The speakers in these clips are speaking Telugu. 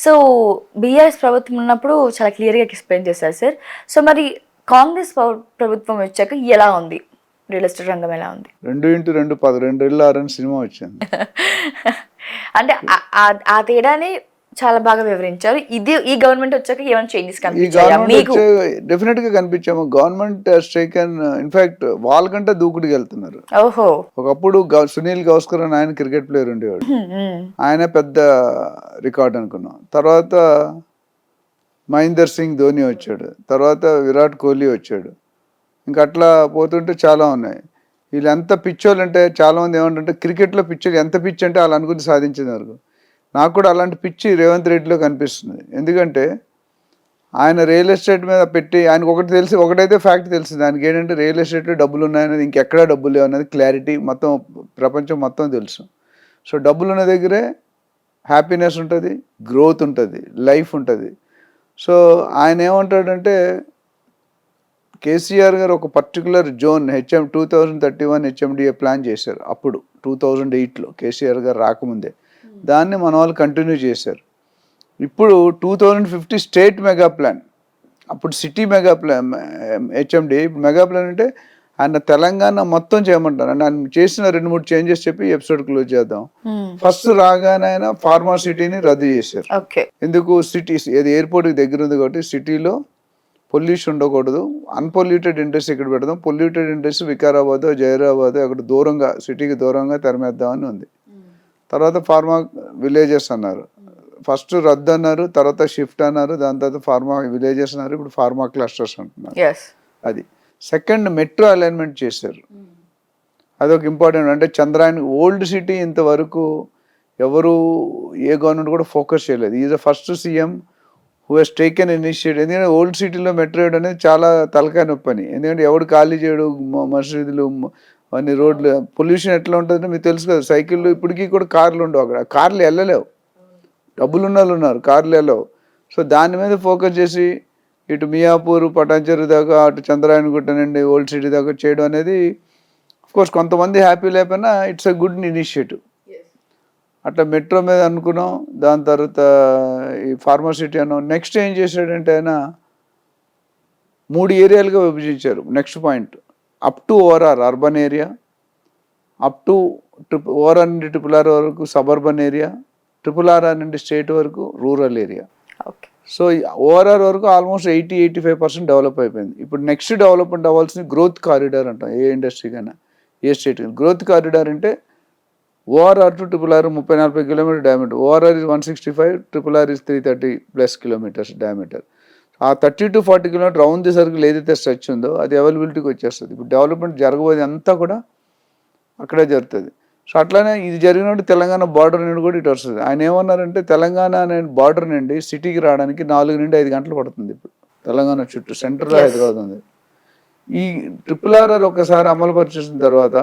సో బీఆర్ఎస్ ప్రభుత్వం ఉన్నప్పుడు చాలా క్లియర్గా ఎక్స్ప్లెయిన్ చేశారు సార్. సో మరి కాంగ్రెస్ ప్రభుత్వం వచ్చాక ఎలా ఉంది, రియల్ ఎస్టేట్ రంగం ఎలా ఉంది? 2x2 10 2 6 అని సినిమా వచ్చింది. అంటే ఆ తేడాని చాలా బాగా వివరించారు. ఈ గవర్నమెంట్ వచ్చాక ఏమైనా చేంజెస్ ఈ కనిపించాయా గవర్నమెంట్ మీకు? వచ్చే డెఫినెట్ గా కనిపించాము. గవర్నమెంట్ టేకన్ ఇన్ఫాక్ట్ వాళ్ళకంటే దూకుడుకి వెళ్తున్నారు. ఓహో. ఒకప్పుడు సునీల్ గవాస్కర్ అని ఆయన క్రికెట్ ప్లేయర్ ఉండేవాడు. ఆయన పెద్ద రికార్డ్ అనుకున్నాం. తర్వాత మహేందర్ సింగ్ ధోని వచ్చాడు, తర్వాత విరాట్ కోహ్లీ వచ్చాడు. ఇంకా అట్లా పోతుంటే చాలా ఉన్నాయి. వీళ్ళు ఎంత పిచ్చోళ్ళు అంటే చాలామంది ఏమంటే క్రికెట్లో పిచ్చోళ్ళు ఎంత పిచ్చి అంటే వాళ్ళు అనుకుని సాధించిన వరకు. నాకు కూడా అలాంటి పిచ్చి రేవంత్ రెడ్డిలో కనిపిస్తుంది. ఎందుకంటే ఆయన రియల్ ఎస్టేట్ మీద పెట్టి ఆయనకు ఒకటైతే ఫ్యాక్ట్ తెలిసింది, ఆయనకి ఏంటంటే రియల్ ఎస్టేట్లో డబ్బులు ఉన్నాయనేది, ఇంకెక్కడా డబ్బులు లేవు అనేది క్లారిటీ మొత్తం ప్రపంచం మొత్తం తెలుసు. సో డబ్బులు ఉన్న దగ్గరే హ్యాపీనెస్ ఉంటుంది, గ్రోత్ ఉంటుంది, లైఫ్ ఉంటుంది. సో ఆయన ఏమంటాడంటే కేసీఆర్ గారు ఒక పర్టికులర్ జోన్ 2031 హెచ్ఎండిఏ ప్లాన్ చేశారు. అప్పుడు 2008లో కేసీఆర్ గారు రాకముందే దాన్ని మన వాళ్ళు కంటిన్యూ చేశారు. ఇప్పుడు 2050 స్టేట్ మెగా ప్లాన్, అప్పుడు సిటీ మెగా ప్లాన్ హెచ్ఎండి, ఇప్పుడు మెగా ప్లాన్ అంటే ఆయన తెలంగాణ మొత్తం చేయమంటారు. అంటే ఆయన చేసిన 2-3 చేంజెస్ చెప్పి ఎపిసోడ్ క్లోజ్ చేద్దాం. ఫస్ట్ రాగానే ఆయన ఫార్మా సిటీని రద్దు చేశారు. ఎందుకు? సిటీస్ ఏది ఎయిర్పోర్ట్కి దగ్గర ఉంది కాబట్టి సిటీలో పొల్యూషన్ ఉండకూడదు, అన్పొల్యూటెడ్ ఇండస్ట్రీ ఇక్కడ పెడదాం, పొల్యూటెడ్ ఇండస్ట్రీ వికారాబాద్ జైరాబాద్ అక్కడ దూరంగా సిటీకి దూరంగా తెరమేద్దామని ఉంది. తర్వాత ఫార్మా విలేజెస్ అన్నారు. ఫస్ట్ రద్దు అన్నారు, తర్వాత షిఫ్ట్ అన్నారు, దాని తర్వాత ఫార్మా విలేజెస్ అన్నారు, ఇప్పుడు ఫార్మా క్లస్టర్స్ అంటున్నారు. అది సెకండ్ మెట్రో అలైన్మెంట్ చేశారు. అదొక ఇంపార్టెంట్. అంటే చంద్రాయన్ ఓల్డ్ సిటీ ఇంతవరకు ఎవరు ఏ గవర్నమెంట్ కూడా ఫోకస్ చేయలేదు. Is the first CM who has taken initiative. ఎందుకంటే ఓల్డ్ సిటీలో మెట్రో వేయడం అనేది చాలా తలకాయ నొప్పి అని. ఎందుకంటే ఎవడు ఖాళీ చేయడు, మసీదులు అన్ని రోడ్లు, పొల్యూషన్ ఎట్లా ఉంటుందంటే మీకు తెలుసు కదా. సైకిళ్ళు ఇప్పటికీ కూడా కార్లు ఉండవు అక్కడ, కార్లు వెళ్ళలేవు, డబ్బులు ఉన్న వాళ్ళు ఉన్నారు, కార్లు వెళ్ళవు. సో దాని మీద ఫోకస్ చేసి ఇటు మియాపూర్ పటాన్చెరు దాకా, అటు చంద్రాయణగుట్ట నుండి ఓల్డ్ సిటీ దాకా చేయడం అనేది కోర్స్ కొంతమంది హ్యాపీ లేకపోయినా ఇట్స్ ఎ గుడ్ ఇనిషియేటివ్. అట్లా మెట్రో మీద అనుకున్నాం. దాని తర్వాత ఈ ఫార్మాసిటీ అన్నాం. నెక్స్ట్ ఏం చేశాడంటే ఆయన 3 ఏరియాలుగా విభజించారు. Next point up to ORR urban area, up to ORR నుండి RRR వరకు సబర్బన్ ఏరియా, RRR నుండి స్టేట్ వరకు రూరల్ ఏరియా. సో ఓఆర్ఆర్ వరకు ఆల్మోస్ట్ 80-85% డెవలప్ అయిపోయింది. ఇప్పుడు నెక్స్ట్ డెవలప్మెంట్ అవ్వాల్సింది గ్రోత్ కారిడార్ అంటాం. ఏ ఇండస్ట్రీ కైనా ఏ స్టేట్ కైనా గ్రోత్ కారిడార్ అంటే ORR to RRR 30-40 kilometre diameter. ORR is 165, RRR is 330+ kilometres diameter. ఆ 30-40 కిలోమీటర్ రౌండ్ ది సర్కిల్ ఏదైతే స్ట్రెచ్ ఉందో అది అవైలబిలిటీకి వచ్చేస్తుంది. ఇప్పుడు డెవలప్మెంట్ జరగబోయేది అంతా కూడా అక్కడే జరుగుతుంది. సో అట్లానే ఇది జరిగినప్పుడు తెలంగాణ బార్డర్ నుండి కూడా ఇటు వస్తుంది. ఆయన ఏమన్నారంటే తెలంగాణ అనే బార్డర్ నుండి సిటీకి రావడానికి 4-5 గంటలు పడుతుంది. ఇప్పుడు తెలంగాణ చుట్టూ సెంటర్లో హైదరాబాద్ ఉంది. ఈ RRR ఒకసారి అమలు పరిచేసిన తర్వాత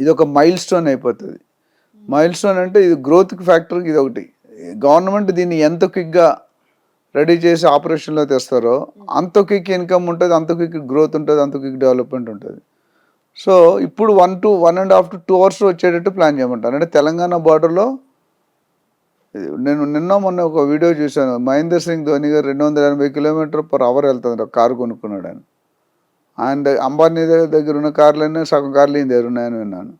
ఇది ఒక మైల్ స్టోన్ అయిపోతుంది. మైల్ స్టోన్ అంటే ఇది గ్రోత్ ఫ్యాక్టర్కి ఇది ఒకటి. గవర్నమెంట్ దీన్ని ఎంత క్విక్గా రెడీ చేసి ఆపరేషన్లో తెస్తారో అంత క్విక్ ఇన్కమ్ ఉంటుంది, అంత క్విక్ గ్రోత్ ఉంటుంది, అంత క్విక్ డెవలప్మెంట్ ఉంటుంది. సో ఇప్పుడు 1.5 to 2 hours వచ్చేటట్టు ప్లాన్ చేయమంటారు. అంటే తెలంగాణ బార్డర్లో నేను మొన్న ఒక వీడియో చూశాను. మహేందర్ సింగ్ ధోని గారు 280 km/h వెళ్తుంది ఒక కారు కొనుక్కున్నాడు ఆయన. ఆయన అంబానీ దగ్గర ఉన్న కార్లన్నీ సగం కార్లు ఈయన దగ్గర ఉన్నాయని విన్నాను.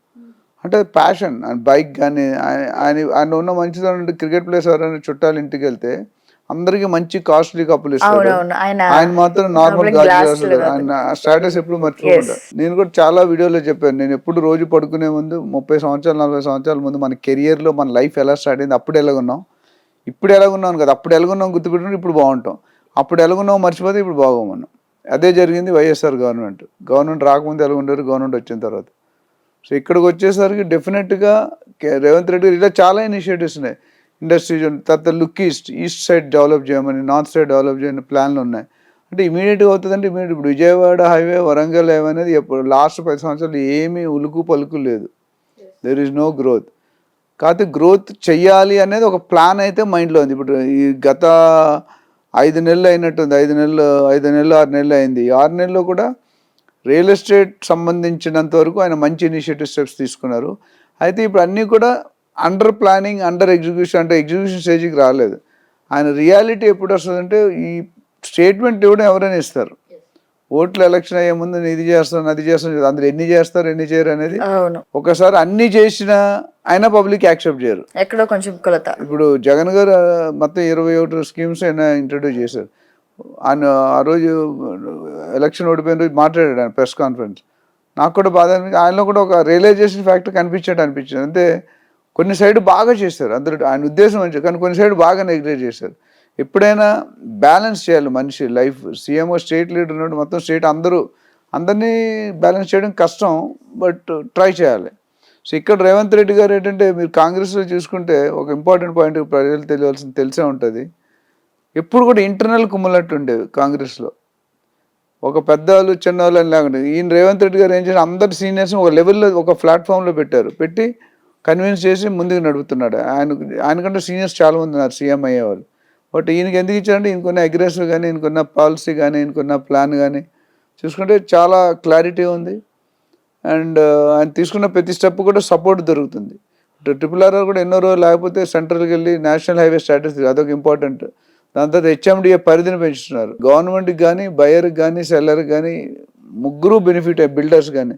అంటే ప్యాషన్ ఆయన బైక్ కానీ ఆయన ఉన్న మంచిదనం. క్రికెట్ ప్లేయర్స్ ఎవరైనా చుట్టాలు ఇంటికి వెళ్తే అందరికి మంచి కాస్ట్లీ కప్పులు ఇస్తాడు, ఆయన మాత్రం నార్మల్ గాజు. ఆయన స్టేటస్ ఎప్పుడు మర్చిపోకుండా. నేను కూడా చాలా వీడియోలో చెప్పాను, నేను ఎప్పుడు రోజు పడుకునే ముందు 30 సంవత్సరాలు 40 సంవత్సరాల ముందు మన కెరియర్లో మన లైఫ్ ఎలా స్టార్ట్ అయింది, అప్పుడు ఎలాగున్నాం, ఇప్పుడు ఎలాగున్నాం కదా, అప్పుడు ఎలాగున్నాం గుర్తుపెట్టుకుంటే ఇప్పుడు బాగుంటాం, అప్పుడు ఎలాగున్నాం మర్చిపోతే ఇప్పుడు బాగోమన్నాం. అదే జరిగింది వైఎస్ఆర్ గవర్నమెంట్ రాకముందు ఎలా ఉండరు, గవర్నమెంట్ వచ్చిన తర్వాత. సో ఇక్కడికి వచ్చేసరికి డెఫినెట్గా రేవంత్ రెడ్డి ఇలా చాలా ఇనిషియేటివ్స్ ఉన్నాయి. ఇండస్ట్రీ తర్వాత లుక్ ఈస్ట్ సైడ్ డెవలప్ చేయమని, నార్త్ సైడ్ డెవలప్ చేయని ప్లాన్లు ఉన్నాయి. అంటే ఇమీడియట్గా అవుతుందంటే ఇమీడియట్. ఇప్పుడు విజయవాడ హైవే, వరంగల్ హైవే అనేది ఎప్పుడు లాస్ట్ 10 సంవత్సరాలు ఏమీ ఉలుకు పలుకు లేదు. There is no growth. కాకపోతే గ్రోత్ చెయ్యాలి అనేది ఒక ప్లాన్ అయితే మైండ్లో ఉంది. ఇప్పుడు ఈ గత 5 నెలలు అయినట్టుంది, 5 నెలలు 6 నెలలు అయింది. 6 నెలల్లో కూడా రియల్ ఎస్టేట్ సంబంధించినంత వరకు ఆయన మంచి ఇనిషియేటివ్ స్టెప్స్ తీసుకున్నారు. అయితే ఇప్పుడు అన్నీ కూడా అండర్ ప్లానింగ్, అండర్ ఎగ్జిక్యూషన్, అంటే ఎగ్జిక్యూషన్ స్టేజ్కి రాలేదు. ఆయన రియాలిటీ ఎప్పుడు వస్తుందంటే ఈ స్టేట్మెంట్ ఇవ్వడం ఎవరైనా ఇస్తారు. ఓట్లు ఎలక్షన్ అయ్యే ముందు నేను ఇది చేస్తాను అది చేస్తాను, అందరు ఎన్ని చేస్తారు ఎన్ని చేయరు అనేది. ఒకసారి అన్ని చేసినా అయినా పబ్లిక్ యాక్సెప్ట్ చేయరు, ఎక్కడో కొంచెం కొలత. ఇప్పుడు జగన్ గారు మొత్తం 21 స్కీమ్స్ అయినా ఇంట్రడ్యూస్ చేశారు. ఆయన ఆ రోజు ఎలక్షన్ ఓడిపోయిన రోజు మాట్లాడాడు ఆయన ప్రెస్ కాన్ఫరెన్స్. నాకు కూడా బాధ ఆయనలో కూడా ఒక రియలైజేషన్ ఫ్యాక్టర్ అనిపించింది. అంటే కొన్ని సైడ్ బాగా చేశారు అందరూ, ఆయన ఉద్దేశం మంచి, కానీ కొన్ని సైడ్ బాగా నెగ్లెక్ట్ చేశారు. ఎప్పుడైనా బ్యాలెన్స్ చేయాలి మనిషి లైఫ్. సీఎంఓ స్టేట్ లీడర్ ఉన్నాడు, మొత్తం స్టేట్ అందరినీ బ్యాలెన్స్ చేయడం కష్టం, బట్ ట్రై చేయాలి. సో ఇక్కడ రేవంత్ రెడ్డి గారు ఏంటంటే, మీరు కాంగ్రెస్లో చూసుకుంటే ఒక ఇంపార్టెంట్ పాయింట్ ప్రజలు తెలిసే ఉంటుంది, ఎప్పుడు కూడా ఇంటర్నల్ కుమ్ములట్టు ఉండేవి కాంగ్రెస్లో. ఒక పెద్దవాళ్ళు చిన్నవాళ్ళు అని లేకుండా ఈయన రేవంత్ రెడ్డి గారు ఏం చేసి అందరు సీనియర్స్ని ఒక లెవెల్లో ఒక ప్లాట్ఫామ్లో పెట్టి కన్విన్స్ చేసి ముందుకు నడుపుతున్నాడు. ఆయనకంటే సీనియర్స్ చాలామంది ఉన్నారు సీఎం అయ్యేవాళ్ళు. బట్ ఈయనకి ఎందుకు ఇచ్చారంటే ఈయనకున్న అగ్రెసివ్ కానీ, ఈయనకున్న పాలసీ కానీ, ఈయనకున్న ప్లాన్ కానీ చూసుకుంటే చాలా క్లారిటీ ఉంది. అండ్ ఆయన తీసుకున్న ప్రతి స్టెప్ కూడా సపోర్ట్ దొరుకుతుంది. RRR కూడా ఎన్నో రోజులు లేకపోతే సెంట్రల్కి వెళ్ళి నేషనల్ హైవే స్టాటస్, అదొక ఇంపార్టెంట్. దాని తర్వాత HMDA పరిధిని పెంచుతున్నారు. గవర్నమెంట్కి కానీ, బయర్కి కానీ, సెల్లర్కి కానీ ముగ్గురు బెనిఫిట్, బిల్డర్స్ కానీ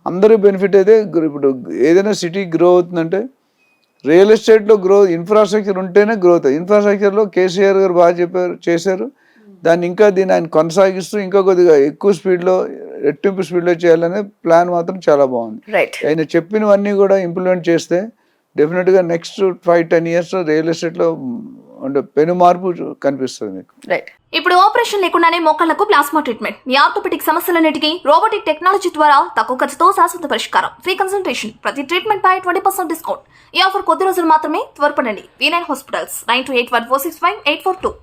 అందరూ బెనిఫిట్. అయితే ఇప్పుడు ఏదైనా సిటీ గ్రో అవుతుందంటే రియల్ ఎస్టేట్లో ఇన్ఫ్రాస్ట్రక్చర్ ఉంటేనే గ్రోత్. ఇన్ఫ్రాస్ట్రక్చర్లో కేసీఆర్ గారు బాగా చేశారు. దీన్ని ఆయన కొనసాగిస్తూ ఇంకా కొద్దిగా ఎక్కువ స్పీడ్లో, రెట్టింపు స్పీడ్లో చేయాలనే ప్లాన్ మాత్రం చాలా బాగుంది. ఆయన చెప్పినవన్నీ కూడా ఇంప్లిమెంట్ చేస్తే డెఫినెట్గా నెక్స్ట్ 5-10 years రియల్ ఎస్టేట్లో పెను మార్పు కనిపిస్తుంది మీకు. ఇప్పుడు ఆపరేషన్ లేకుండానే మోకాళ్లకు ప్లాస్మా ట్రీట్మెంట్, మీ ఆర్థోపెడిక్ సమస్యలన్నిటికీ రోబోటిక్ టెక్నాలజీ ద్వారా తక్కువ ఖర్చుతో శాశ్వత పరిష్కారం, ఫ్రీ కన్సల్టేషన్, ప్రతి ట్రీట్మెంట్ పై 20% డిస్కౌంట్. ఈ ఆఫర్ కొద్ది రోజులు మాత్రమే, త్వరపడండి. V9 hospitals 9281465842.